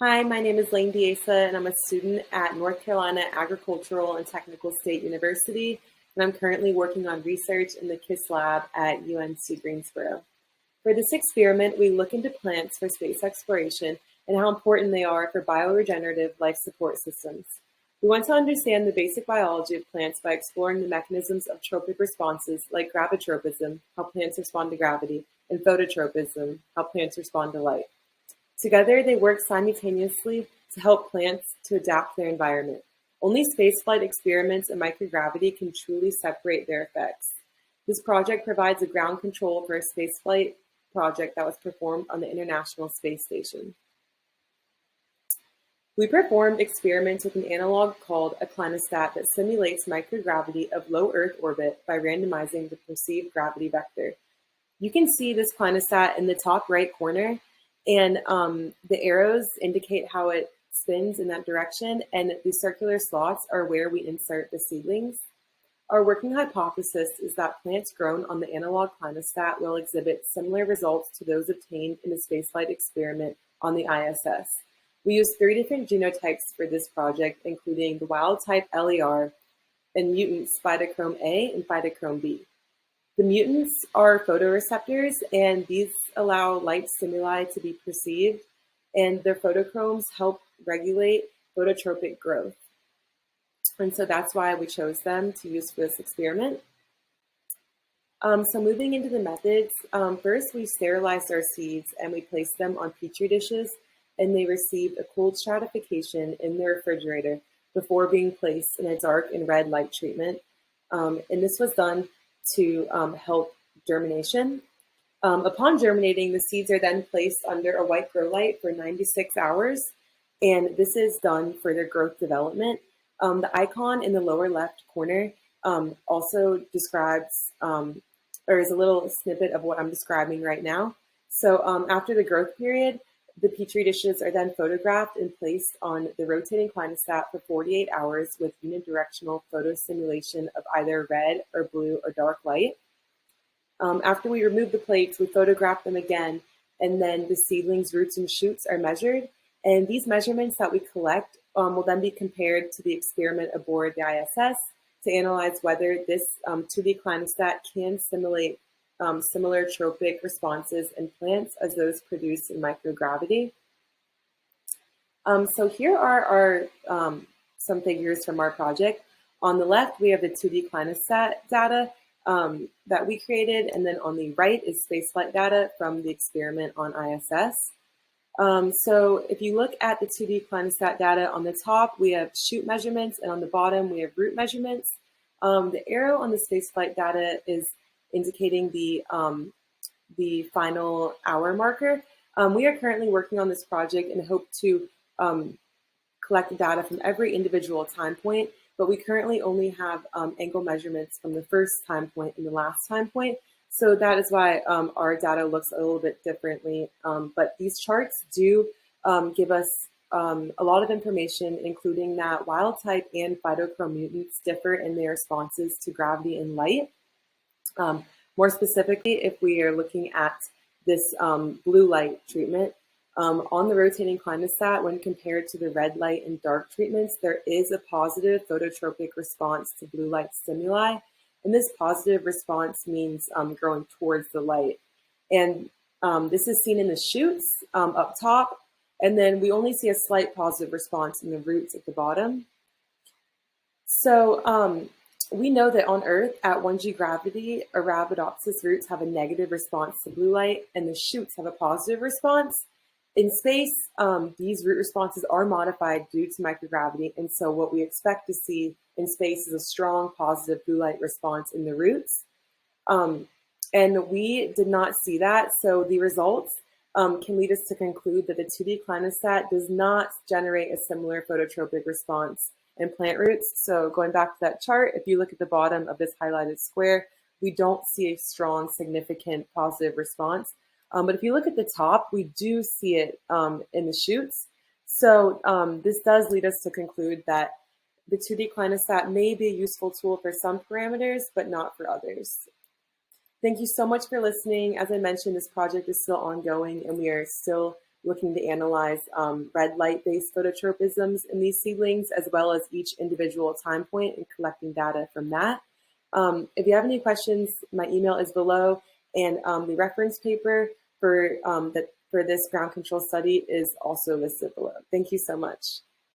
Hi, my name is Lane Diesa, and I'm a student at North Carolina Agricultural and Technical State University, and I'm currently working on research in the KISS lab at UNC Greensboro. For this experiment, we look into plants for space exploration and how important they are for bioregenerative life support systems. We want to understand the basic biology of plants by exploring the mechanisms of tropic responses like gravitropism, how plants respond to gravity, and phototropism, how plants respond to light. Together, they work simultaneously to help plants to adapt their environment. Only spaceflight experiments in microgravity can truly separate their effects. This project provides a ground control for a spaceflight project that was performed on the International Space Station. We performed experiments with an analog called a clinostat that simulates microgravity of low Earth orbit by randomizing the perceived gravity vector. You can see this clinostat in the top right corner, and the arrows indicate how it spins in that direction, and the circular slots are where we insert the seedlings. Our working hypothesis is that plants grown on the analog clinostat will exhibit similar results to those obtained in the spaceflight experiment on the ISS. We used 3 different genotypes for this project, including the wild type LER and mutants phytochrome A and phytochrome B. The mutants are photoreceptors, and these allow light stimuli to be perceived, and their photochromes help regulate phototropic growth. And so that's why we chose them to use for this experiment. So moving into the methods, first we sterilized our seeds and we placed them on petri dishes, and they received a cold stratification in the refrigerator before being placed in a dark and red light treatment. And this was done to help germination. Upon germinating, the seeds are then placed under a white grow light for 96 hours, and this is done for their growth development. The icon in the lower left corner also describes, or is a little snippet of what I'm describing right now. So after the growth period, the petri dishes are then photographed and placed on the rotating clinostat for 48 hours with unidirectional photostimulation of either red or blue or dark light. After we remove the plates, we photograph them again, and then the seedlings, roots, and shoots are measured. And these measurements that we collect will then be compared to the experiment aboard the ISS to analyze whether this 2D clinostat can simulate similar tropic responses in plants as those produced in microgravity. So here are our some figures from our project. On the left, we have the 2D clinostat data that we created, and then on the right is spaceflight data from the experiment on ISS. So if you look at the 2D clinostat data, on the top we have shoot measurements, and on the bottom we have root measurements. The arrow on the spaceflight data is indicating the final hour marker. We are currently working on this project and hope to collect the data from every individual time point, but we currently only have angle measurements from the first time point and the last time point. So that is why our data looks a little bit differently. But these charts do give us a lot of information, including that wild type and phytochrome mutants differ in their responses to gravity and light. More specifically, if we are looking at this blue light treatment, on the rotating clinostat, when compared to the red light and dark treatments, there is a positive phototropic response to blue light stimuli. And this positive response means growing towards the light. And this is seen in the shoots up top. And then we only see a slight positive response in the roots at the bottom. So we know that on Earth at 1G gravity, Arabidopsis roots have a negative response to blue light, and the shoots have a positive response. In space, these root responses are modified due to microgravity, and so what we expect to see in space is a strong positive blue light response in the roots. And we did not see that, so the results can lead us to conclude that the 2D clinostat does not generate a similar phototropic response in plant roots. So going back to that chart, if you look at the bottom of this highlighted square, we don't see a strong, significant positive response. But if you look at the top, we do see it in the shoots. So this does lead us to conclude that the 2D clinostat may be a useful tool for some parameters, but not for others. Thank you so much for listening. As I mentioned, this project is still ongoing, and we are still looking to analyze red light-based phototropisms in these seedlings, as well as each individual time point and collecting data from that. If you have any questions, my email is below, and the reference paper for this ground control study is also listed below. Thank you so much.